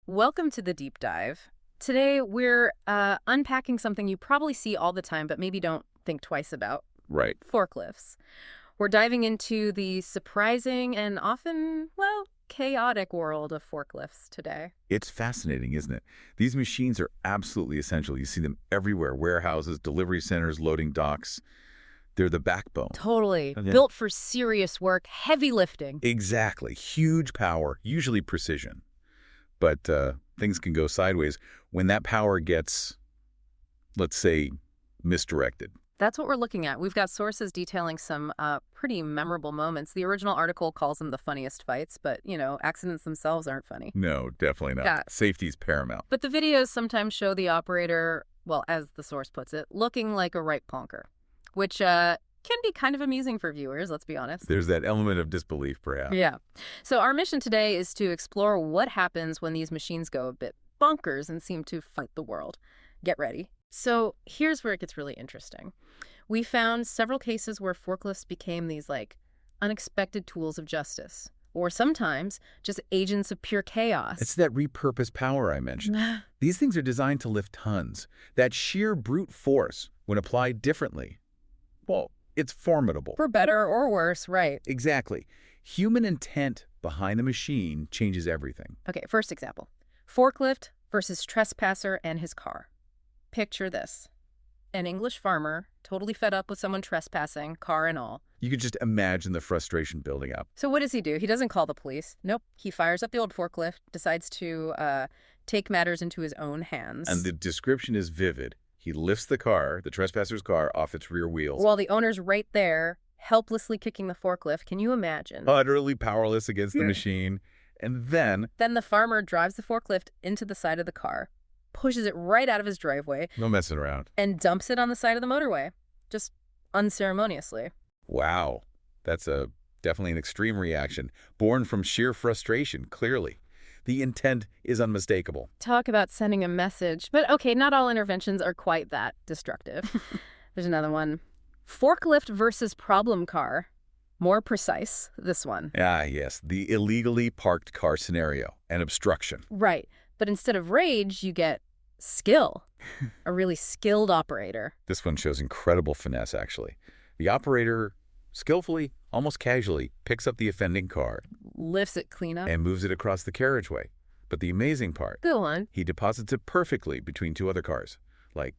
Welcome to the deep dive. Today we're unpacking something you probably see all the time, but maybe don't think twice about. Right. Forklifts. We're diving into the surprising and often, well, chaotic world of forklifts today. It's fascinating, isn't it? These machines are absolutely essential. You see them everywhere, warehouses, delivery centers, loading docks. They're the backbone. Totally. Yeah. Built for serious work, heavy lifting. Exactly. Huge power, usually precision. But things can go sideways when that power gets, let's say, misdirected. That's what we're looking at. We've got sources detailing some pretty memorable moments. The original article calls them the funniest fights, but, accidents themselves aren't funny. No, definitely not. Yeah. Safety's paramount. But the videos sometimes show the operator, well, as the source puts it, looking like a right plonker, which can be kind of amusing for viewers, let's be honest. There's that element of disbelief, perhaps. Yeah. So our mission today is to explore what happens when these machines go a bit bonkers and seem to fight the world. Get ready. So here's where it gets really interesting. We found several cases where forklifts became these, unexpected tools of justice, or sometimes just agents of pure chaos. It's that repurposed power I mentioned. These things are designed to lift tons. That sheer brute force, when applied differently, well, it's formidable. For better or worse, right. Exactly. Human intent behind the machine changes everything. Okay, first example. Forklift versus trespasser and his car. Picture this. An English farmer, totally fed up with someone trespassing, car and all. You can just imagine the frustration building up. So what does he do? He doesn't call the police. Nope. He fires up the old forklift, decides to take matters into his own hands. And the description is vivid. He lifts the car, the trespasser's car, off its rear wheels. While the owner's right there, helplessly kicking the forklift. Can you imagine? Utterly powerless against the machine. And then Then the farmer drives the forklift into the side of the car, pushes it right out of his driveway, no messing around. and dumps it on the side of the motorway, just unceremoniously. Wow. That's definitely an extreme reaction, born from sheer frustration, clearly. The intent is unmistakable. Talk about sending a message. But okay, not all interventions are quite that destructive. There's another one. Forklift versus problem car. More precise, this one. Ah, yes, the illegally parked car scenario, an obstruction. Right. But instead of rage, you get skill. A really skilled operator. This one shows incredible finesse, actually. The operator skillfully, almost casually, picks up the offending car Lifts it clean up. and moves it across the carriageway. But the amazing part, Go on. he deposits it perfectly between two other cars. Like,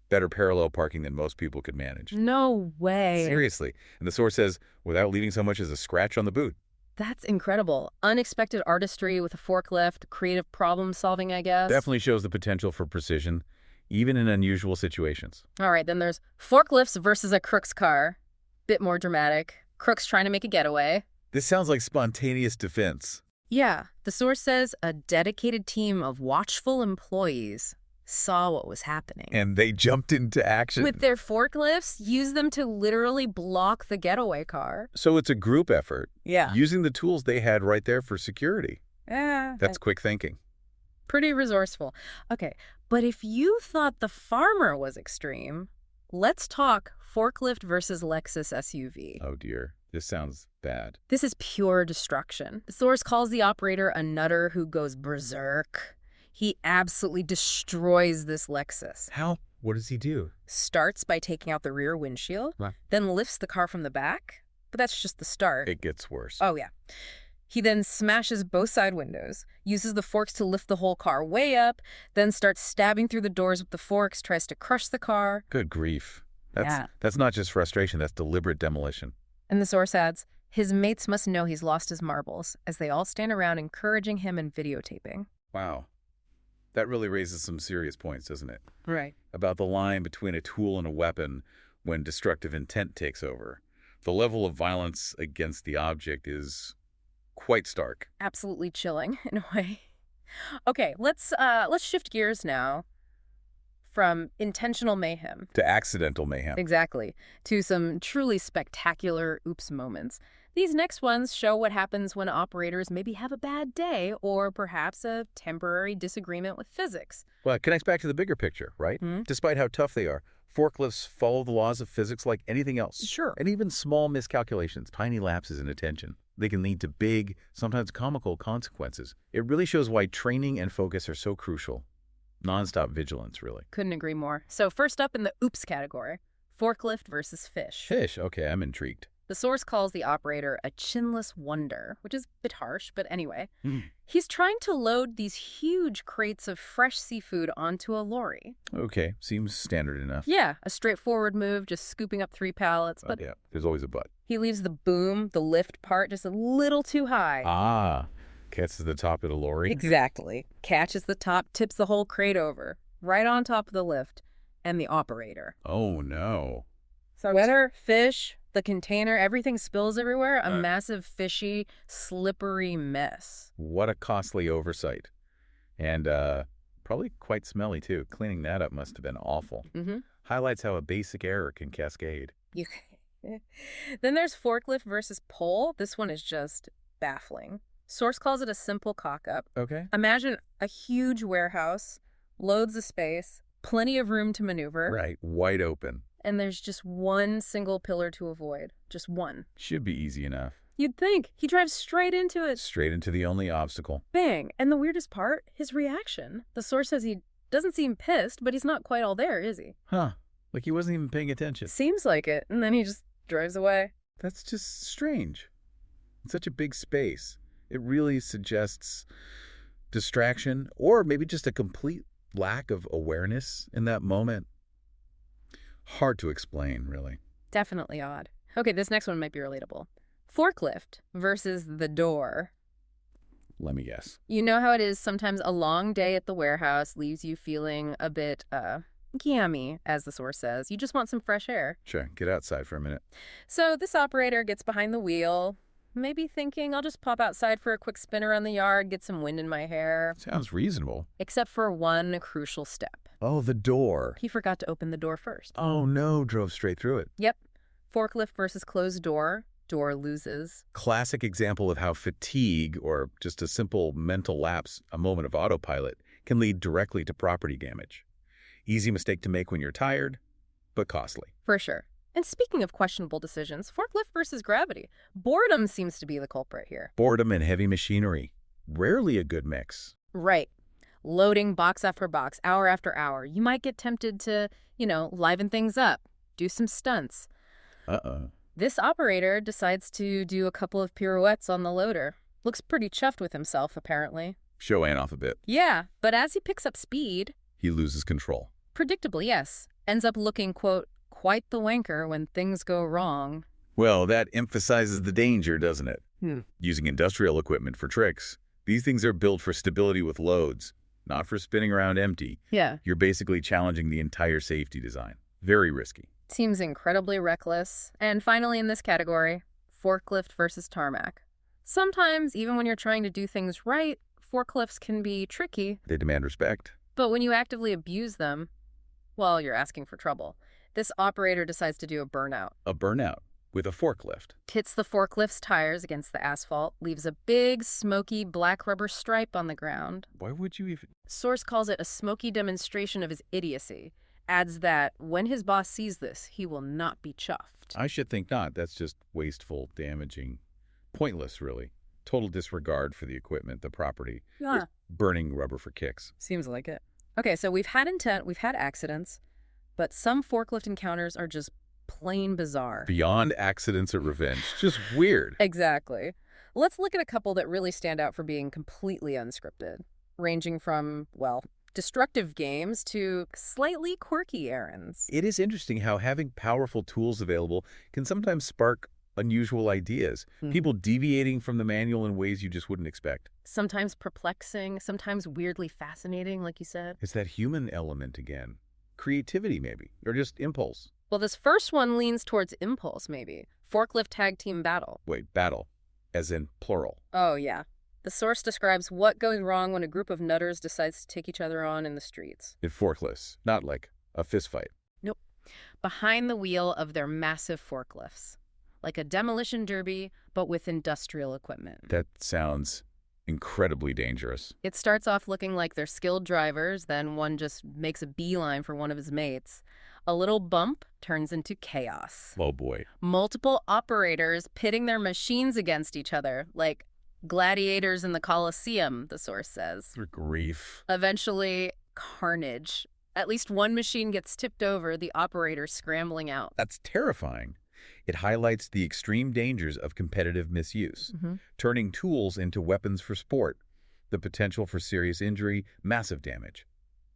better parallel parking than most people could manage. No way. Seriously. And the source says, without leaving so much as a scratch on the boot. That's incredible. Unexpected artistry with a forklift, creative problem solving, I guess. Definitely shows the potential for precision, even in unusual situations. All right, then there's forklifts versus a crook's car. Bit more dramatic. Crook's trying to make a getaway. This sounds like spontaneous defense. Yeah, the source says a dedicated team of watchful employees saw what was happening. And they jumped into action. With their forklifts, used them to literally block the getaway car. So it's a group effort, Yeah. using the tools they had right there for security. Yeah. That's quick thinking. Pretty resourceful. Okay, but if you thought the farmer was extreme, let's talk forklift versus Lexus SUV. Oh dear, this sounds bad. This is pure destruction. The source calls the operator a nutter who goes berserk. He absolutely destroys this Lexus. How? What does he do? Starts by taking out the rear windshield, What? then lifts the car from the back. But that's just the start. It gets worse. Oh, yeah. He then smashes both side windows, uses the forks to lift the whole car way up, then starts stabbing through the doors with the forks, tries to crush the car. Good grief. Yeah. That's not just frustration, that's deliberate demolition. And the source adds, his mates must know he's lost his marbles, as they all stand around encouraging him and videotaping. Wow. That really raises some serious points, doesn't it? Right. About the line between a tool and a weapon when destructive intent takes over. The level of violence against the object is quite stark. Absolutely chilling, in a way. Okay, let's shift gears now from intentional mayhem. To accidental mayhem. Exactly. To some truly spectacular oops moments. These next ones show what happens when operators maybe have a bad day or perhaps a temporary disagreement with physics. Well, it connects back to the bigger picture, right? Despite how tough they are, forklifts follow the laws of physics like anything else. Sure. And even small miscalculations, tiny lapses in attention. they can lead to big, sometimes comical consequences. It really shows why training and focus are so crucial. Nonstop vigilance, really. Couldn't agree more. So first up in the oops category, forklift versus fish. Fish, okay, I'm intrigued. The source calls the operator a chinless wonder, which is a bit harsh, but anyway. Hmm. He's trying to load these huge crates of fresh seafood onto a lorry. Okay, seems standard enough. Yeah, a straightforward move, just scooping up 3 pallets, but Yeah, there's always a but. he leaves the boom, the lift part, just a little too high. Ah, catches the top of the lorry. Exactly. Catches the top, tips the whole crate over, right on top of the lift, and the operator. Oh, no. Sweater, fish, the container, everything spills everywhere. A massive, fishy, slippery mess. What a costly oversight. And probably quite smelly, too. Cleaning that up must have been awful. Mm-hmm. Highlights how a basic error can cascade. Then there's forklift versus pole. This one is just baffling. Source calls it a simple cock-up. Okay. Imagine a huge warehouse, loads of space, plenty of room to maneuver. Right, wide open. And there's just one single pillar to avoid. Just one. Should be easy enough. You'd think. He drives straight into it. Straight into the only obstacle. Bang. And the weirdest part, his reaction. The source says he doesn't seem pissed, but he's not quite all there, is he? Huh. Like he wasn't even paying attention. Seems like it. And then he just drives away. That's just strange. It's such a big space. It really suggests distraction or maybe just a complete lack of awareness in that moment. Hard to explain, really. Definitely odd. Okay, this next one might be relatable. Forklift versus the door. Let me guess. You know how it is sometimes a long day at the warehouse leaves you feeling a bit, gammy, as the source says. You just want some fresh air. Sure, get outside for a minute. So this operator gets behind the wheel, maybe thinking, I'll just pop outside for a quick spin around the yard, get some wind in my hair. Sounds reasonable. Except for one crucial step. Oh, the door. He forgot to open the door first. Oh, no, drove straight through it. Yep. Forklift versus closed door. Door loses. Classic example of how fatigue, or just a simple mental lapse, a moment of autopilot, can lead directly to property damage. Easy mistake to make when you're tired, but costly. For sure. And speaking of questionable decisions, forklift versus gravity. Boredom seems to be the culprit here. Boredom and heavy machinery. Rarely a good mix. Right. Loading box after box, hour after hour. You might get tempted to, liven things up, do some stunts. Uh-oh. This operator decides to do a couple of pirouettes on the loader. Looks pretty chuffed with himself, apparently. Show Ann off a bit. Yeah, but as he picks up speed... He loses control. Predictably, yes. Ends up looking, quote, quite the wanker when things go wrong. Well, that emphasizes the danger, doesn't it? Using industrial equipment for tricks. These things are built for stability with loads, not for spinning around empty. Yeah. You're basically challenging the entire safety design. Very risky. Seems incredibly reckless. And finally in this category, forklift versus tarmac. Sometimes, even when you're trying to do things right, forklifts can be tricky. They demand respect. But when you actively abuse them, well, you're asking for trouble. This operator decides to do a burnout. A burnout with a forklift. Hits the forklift's tires against the asphalt, leaves a big, smoky black rubber stripe on the ground. Why would you even... Source calls it a smoky demonstration of his idiocy. Adds that when his boss sees this, he will not be chuffed. I should think not. That's just wasteful, damaging, pointless, really. Total disregard for the equipment, the property. Yeah. Just burning rubber for kicks. Seems like it. Okay, so we've had intent, we've had accidents, but some forklift encounters are just plain bizarre. Beyond accidents or revenge. Just weird. Exactly. Let's look at a couple that really stand out for being completely unscripted, ranging from, destructive games to slightly quirky errands. It is interesting how having powerful tools available can sometimes spark unusual ideas. People deviating from the manual in ways you just wouldn't expect. Sometimes perplexing, sometimes weirdly fascinating, like you said. It's that human element again. Creativity, maybe, or just impulse. Well, this first one leans towards impulse, maybe. Forklift tag team battle. Wait, battle, as in plural. Oh, yeah. The source describes what goes wrong when a group of nutters decides to take each other on in the streets. In forklifts, not like a fist fight. Nope. Behind the wheel of their massive forklifts. Like a demolition derby, but with industrial equipment. That sounds incredibly dangerous. It starts off looking like they're skilled drivers, then one just makes a beeline for one of his mates. A little bump turns into chaos. Oh boy. Multiple operators pitting their machines against each other, like gladiators in the Colosseum, the source says. For grief. Eventually, carnage. At least one machine gets tipped over, the operator scrambling out. That's terrifying. It highlights the extreme dangers of competitive misuse, turning tools into weapons for sport, the potential for serious injury, massive damage.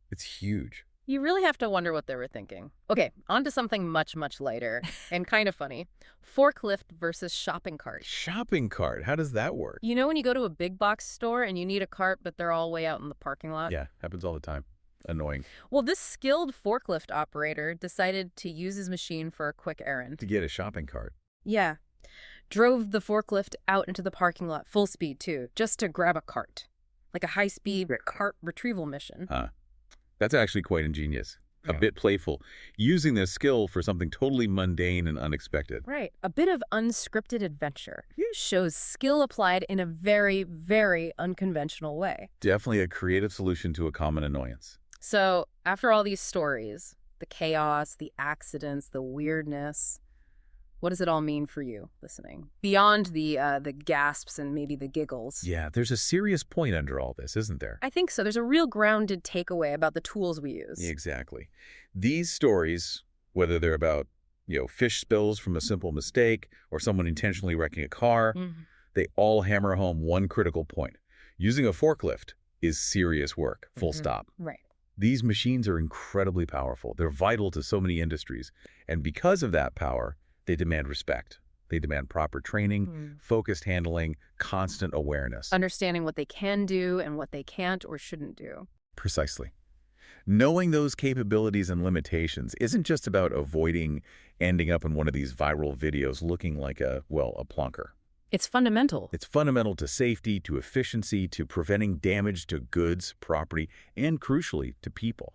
It's huge. You really have to wonder what they were thinking. Okay, on to something much, much lighter and kind of funny. Forklift versus shopping cart. Shopping cart, how does that work? You know when you go to a big box store and you need a cart, but they're all way out in the parking lot? Yeah, happens all the time. Annoying. Well, this skilled forklift operator decided to use his machine for a quick errand. To get a shopping cart. Yeah. Drove the forklift out into the parking lot, full speed too, just to grab a cart. Like a high-speed cart retrieval mission. That's actually quite ingenious. A bit playful. Using this skill for something totally mundane and unexpected. Right. A bit of unscripted adventure. Shows skill applied in a very, very unconventional way. Definitely a creative solution to a common annoyance. So, after all these stories, the chaos, the accidents, the weirdness, what does it all mean for you listening? Beyond the gasps and maybe the giggles. Yeah, there's a serious point under all this, isn't there? I think so. There's a real grounded takeaway about the tools we use. Exactly. These stories, whether they're about, fish spills from a simple mistake or someone intentionally wrecking a car, they all hammer home one critical point. Using a forklift is serious work, full stop. Right. These machines are incredibly powerful. They're vital to so many industries. And because of that power, they demand respect. They demand proper training, focused handling, constant awareness. Understanding what they can do and what they can't or shouldn't do. Precisely. Knowing those capabilities and limitations isn't just about avoiding ending up in one of these viral videos looking like a plonker. It's fundamental. It's fundamental to safety, to efficiency, to preventing damage to goods, property, and crucially, to people.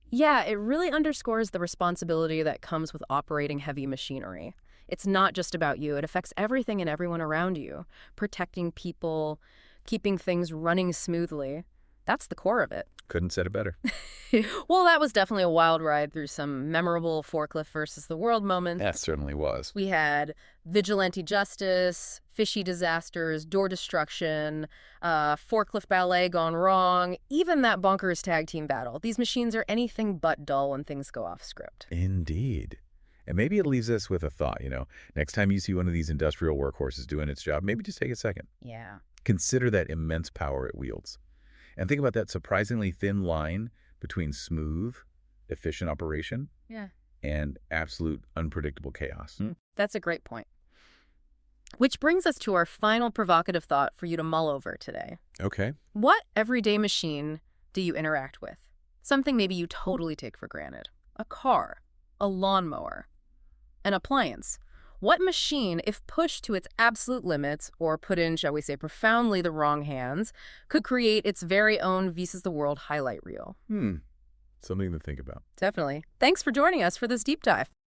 Yeah, it really underscores the responsibility that comes with operating heavy machinery. It's not just about you. It affects everything and everyone around you. Protecting people, keeping things running smoothly. That's the core of it. Couldn't said it better. Well, that was definitely a wild ride through some memorable forklift versus the world moments. That certainly was. We had vigilante justice, fishy disasters, door destruction, forklift ballet gone wrong, even that bonkers tag team battle. These machines are anything but dull when things go off script. Indeed. And maybe it leaves us with a thought, next time you see one of these industrial workhorses doing its job, maybe just take a second. Yeah. Consider that immense power it wields. And think about that surprisingly thin line between smooth, efficient operation and absolute unpredictable chaos. That's a great point. Which brings us to our final provocative thought for you to mull over today. Okay. What everyday machine do you interact with? Something maybe you totally take for granted. A car, a lawnmower, an appliance. What machine, if pushed to its absolute limits or put in, shall we say, profoundly the wrong hands, could create its very own Visa's the World highlight reel? Something to think about. Definitely. Thanks for joining us for this deep dive.